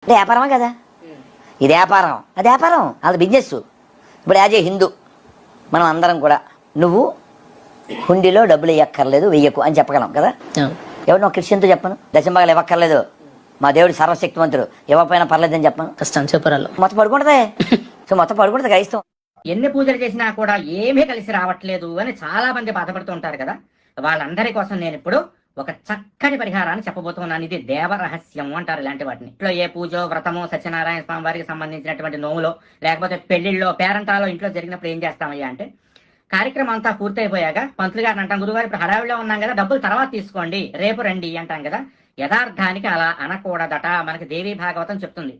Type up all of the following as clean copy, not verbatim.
అంటే వ్యాపారమా కదా, ఇది వ్యాపారం అది వ్యాపారం, అది బిజినెస్. ఇప్పుడు యాజ్ ఏ హిందూ మనం అందరం కూడా నువ్వు హుండీలో డబ్బులు ఇవ్వక్కర్లేదు వెయ్యకు అని చెప్పగలం కదా. ఎవరు క్రిస్టియన్తో చెప్పను దశంభాగాలు ఇవ్వక్కర్లేదు, మా దేవుడు సర్వశక్తివంతుడు, ఇవ్వకపోయినా పర్లేదని చెప్పను. కష్టం చెప్పరాలు మొత్తం పడుకుంటదే. సో మొత్తం పడుకుంటుంది క్రైస్తం. ఎన్ని పూజలు చేసినా కూడా ఏమీ కలిసి రావట్లేదు అని చాలా మంది బాధపడుతూ ఉంటారు కదా. వాళ్ళందరి కోసం నేను ఇప్పుడు ఒక చక్కటి పరిహారాన్ని చెప్పబోతున్నాను. ఇది దేవ రహస్యం అంటారు ఇలాంటి వాటిని. ఇంట్లో ఏ పూజో వ్రతమో సత్యనారాయణ స్వామి వారికి సంబంధించినటువంటి నోములో లేకపోతే పెళ్లిళ్ళలో పేరంటాలో ఇంట్లో జరిగినప్పుడు ఏం చేస్తామయ్యా అంటే, కార్యక్రమం అంతా పూర్తయిపోయాక పంతులు గారిని అంటాం, గురుగారు ఇప్పుడు హడావిడిలో ఉన్నాం కదా, డబ్బులు తర్వాత తీసుకోండి రేపు రండి అంటాం కదా. యథార్థానికి అలా అనకూడదట. మనకి దేవీ భాగవతం చెప్తుంది.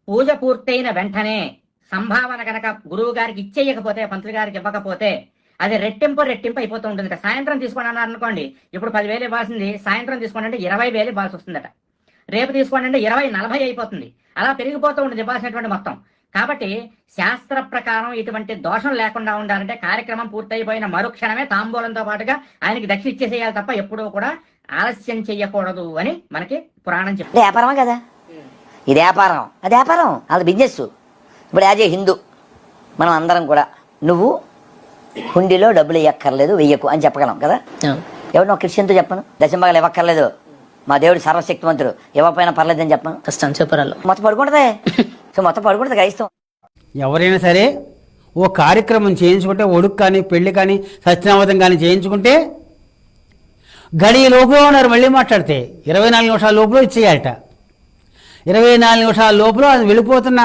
పూజ పూర్తయిన వెంటనే సంభావన కనుక గురువు గారికి ఇచ్చేయకపోతే, పంతులు గారికి ఇవ్వకపోతే అది రెట్టింపు అయిపోతూ ఉంటుంది. సాయంత్రం తీసుకోండి అన్నారు అనుకోండి, ఇప్పుడు 10,000 ఇవ్వాల్సింది సాయంత్రం తీసుకోండి అంటే 20,000 ఇవ్వాల్సి వస్తుందట. రేపు తీసుకోండి అంటే 20-40 అయిపోతుంది. అలా పెరిగిపోతూ ఉంటుంది ఇవ్వాల్సినటువంటి మొత్తం. కాబట్టి శాస్త్ర ప్రకారం ఇటువంటి దోషం లేకుండా ఉండాలంటే కార్యక్రమం పూర్తయిపోయిన మరుక్షణమే తాంబూలంతో పాటుగా ఆయనకి దక్షిణ ఇచ్చేసేయాలి తప్ప ఎప్పుడూ కూడా ఆలస్యం చెయ్యకూడదు అని మనకి పురాణం చెప్తుంది. వ్యాపారమా కదా, ఇది వ్యాపారం అది వ్యాపారం, అది బిజినెస్. ఇప్పుడు యాజ్ ఏ హిందూ మనం అందరం కూడా నువ్వు హుండీలో డబ్బులు ఇవ్వక్కర్లేదు వెయ్యకు అని చెప్పగలం కదా. ఎవరు క్రిస్టియన్తో చెప్పను దశంభాగాలు ఇవ్వక్కర్లేదు, మా దేవుడు సర్వశక్తివంతుడు, ఇవ్వకపోయినా పర్లేదని చెప్పను. కష్టం చెప్పరాలు మొత్తం పడుకుంటదే. సో మొత్తం పడుకుంటుంది క్రైస్తం. ఎవరైనా సరే ఓ కార్యక్రమం చేయించుకుంటే, ఒడుకు కానీ పెళ్లి కానీ సత్యనామతం కానీ చేయించుకుంటే గడియ లోపల ఉన్నారు. మళ్ళీ మాట్లాడితే 24 నిమిషాల లోపల ఇచ్చేయాలట. 24 నిమిషాల లోపల అది వెళ్ళిపోతున్న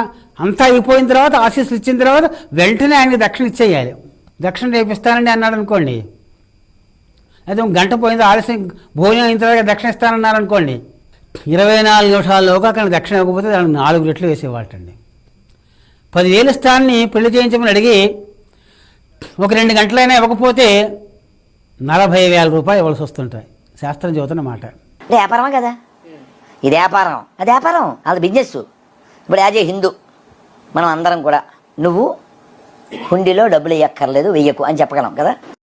అంతా అయిపోయిన తర్వాత ఆశీస్సులు ఇచ్చిన తర్వాత వెంటనే ఆయనకి దక్షిణ ఇచ్చేయాలి. దక్షిణ రేపిస్తానండి అన్నాడు అనుకోండి, అదే గంట పోయింది ఆలస్యం భోజనం అయిన తర్వాత దక్షిణ ఇస్తానన్నారు అనుకోండి, 24 నిమిషాల్లోగా అక్కడ దక్షిణ ఇవ్వకపోతే దానికి 4 రెట్లు వేసేవాటండి. 10,000 స్థానాన్ని పెళ్లి చేయించమని అడిగి ఒక 2 గంటలైనా ఇవ్వకపోతే 40,000 రూపాయలు ఇవ్వాల్సి వస్తుంటాయి. శాస్త్రం చెబుతున్న మాట. అంటే వ్యాపారమా కదా, ఇది వ్యాపారం అది వ్యాపారం, అది బిజినెస్. ఇప్పుడు యాజ్ ఏ హిందూ మనం అందరం కూడా నువ్వు హుండీలో డబ్బులు ఇవ్వక్కర్లేదు వెయ్యకు అని చెప్పగలం కదా.